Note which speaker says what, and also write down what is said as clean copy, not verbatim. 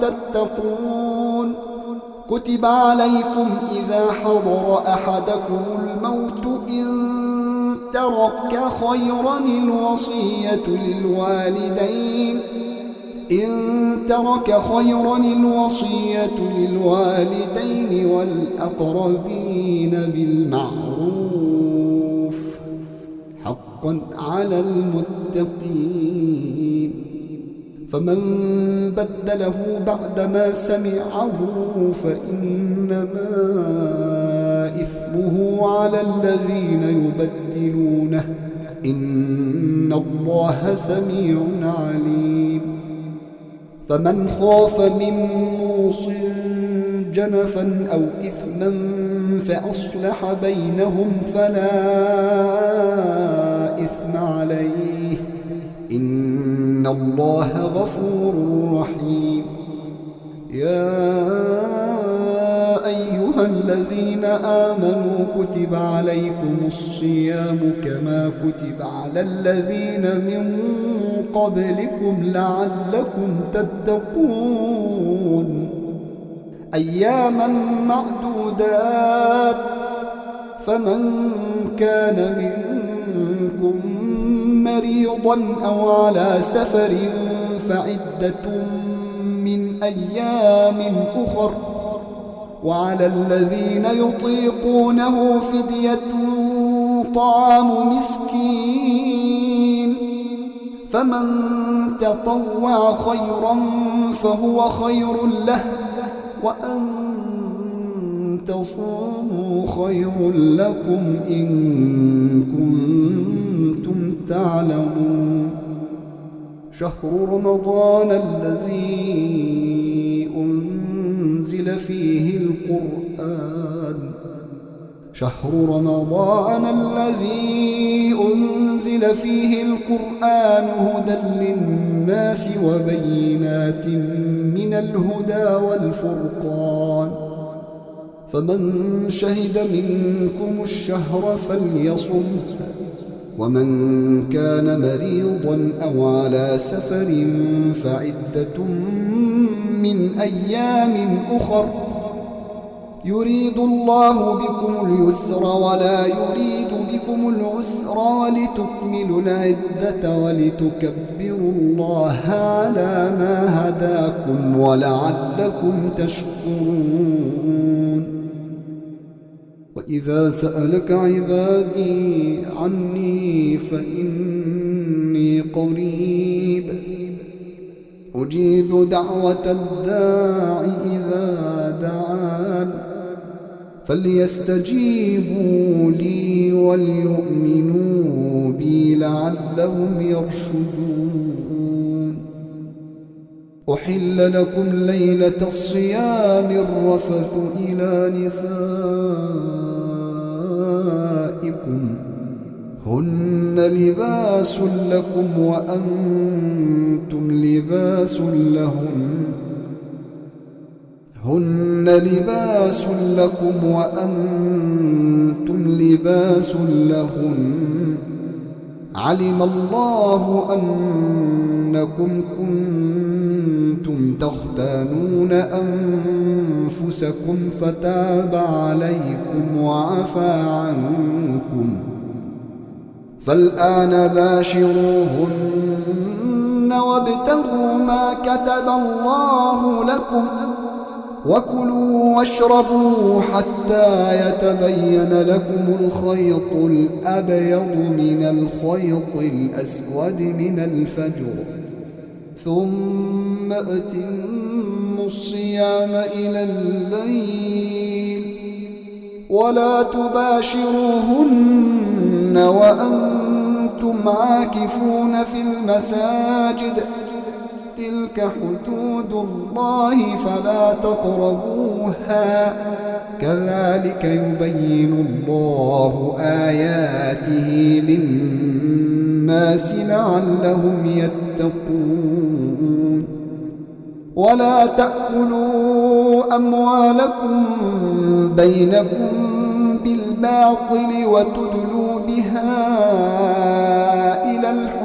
Speaker 1: تتقون. كتب عليكم إذا حضر أحدكم الموت إن ترك خيرا الوصية للوالدين والأقربين بالمعروف حقا على المتقين. فمن بدله بعدما سمعه فإنما إثمه على الذين يبدلونه إن الله سميع عليم. فمن خاف من موص جنفا أو إثما فأصلح بينهم فلا إثم عليه إن الله غفور رحيم. يا أيها الذين آمنوا كتب عليكم الصيام كما كتب على الذين من قبلكم لعلكم تتقون. أياما معدودات فمن كان منكم مريضا أو على سفر فعدة من أيام أخر وعلى الذين يطيقونه فدية طعام مسكين فمن تطوع خيرا فهو خير له وأن تصوموا خير لكم إن كنتم تعلمون. شهر رمضان الذي أنزل فيه القرآن هدى للناس وبينات من الهدى والفرقان. فمن شهد منكم الشهر فليصم ومن كان مريضا أو على سفر فعدة من أيام أخر يريد الله بكم اليسر ولا يريد بكم العسر ولتكملوا العدة ولتكبروا الله على ما هداكم ولعلكم تشكرون. وإذا سألك عبادي عني فإني قريب أجيب دعوة الداع إذا دعان فليستجيبوا لي وليؤمنوا بي لعلهم يرشدون. أحل لكم ليلة الصيام الرفث إلى نسائكم هن لباس لكم وأنتم لباس لهن علم الله أنكم كنتم تختانون أنفسكم فتاب عليكم وعفى عنكم فالآن باشروهن وابتغوا ما كتب الله لكم وكلوا واشربوا حتى يتبين لكم الخيط الأبيض من الخيط الأسود من الفجر ثم أتموا الصيام إلى الليل ولا تباشروهن وأنتم عاكفون في المساجد تلك حدود الله فلا تقربوها كذلك يبين الله آياته للناس لعلهم يتقون. ولا تأكلوا أموالكم بينكم بالباطل وتدلوا بها إلى الحكام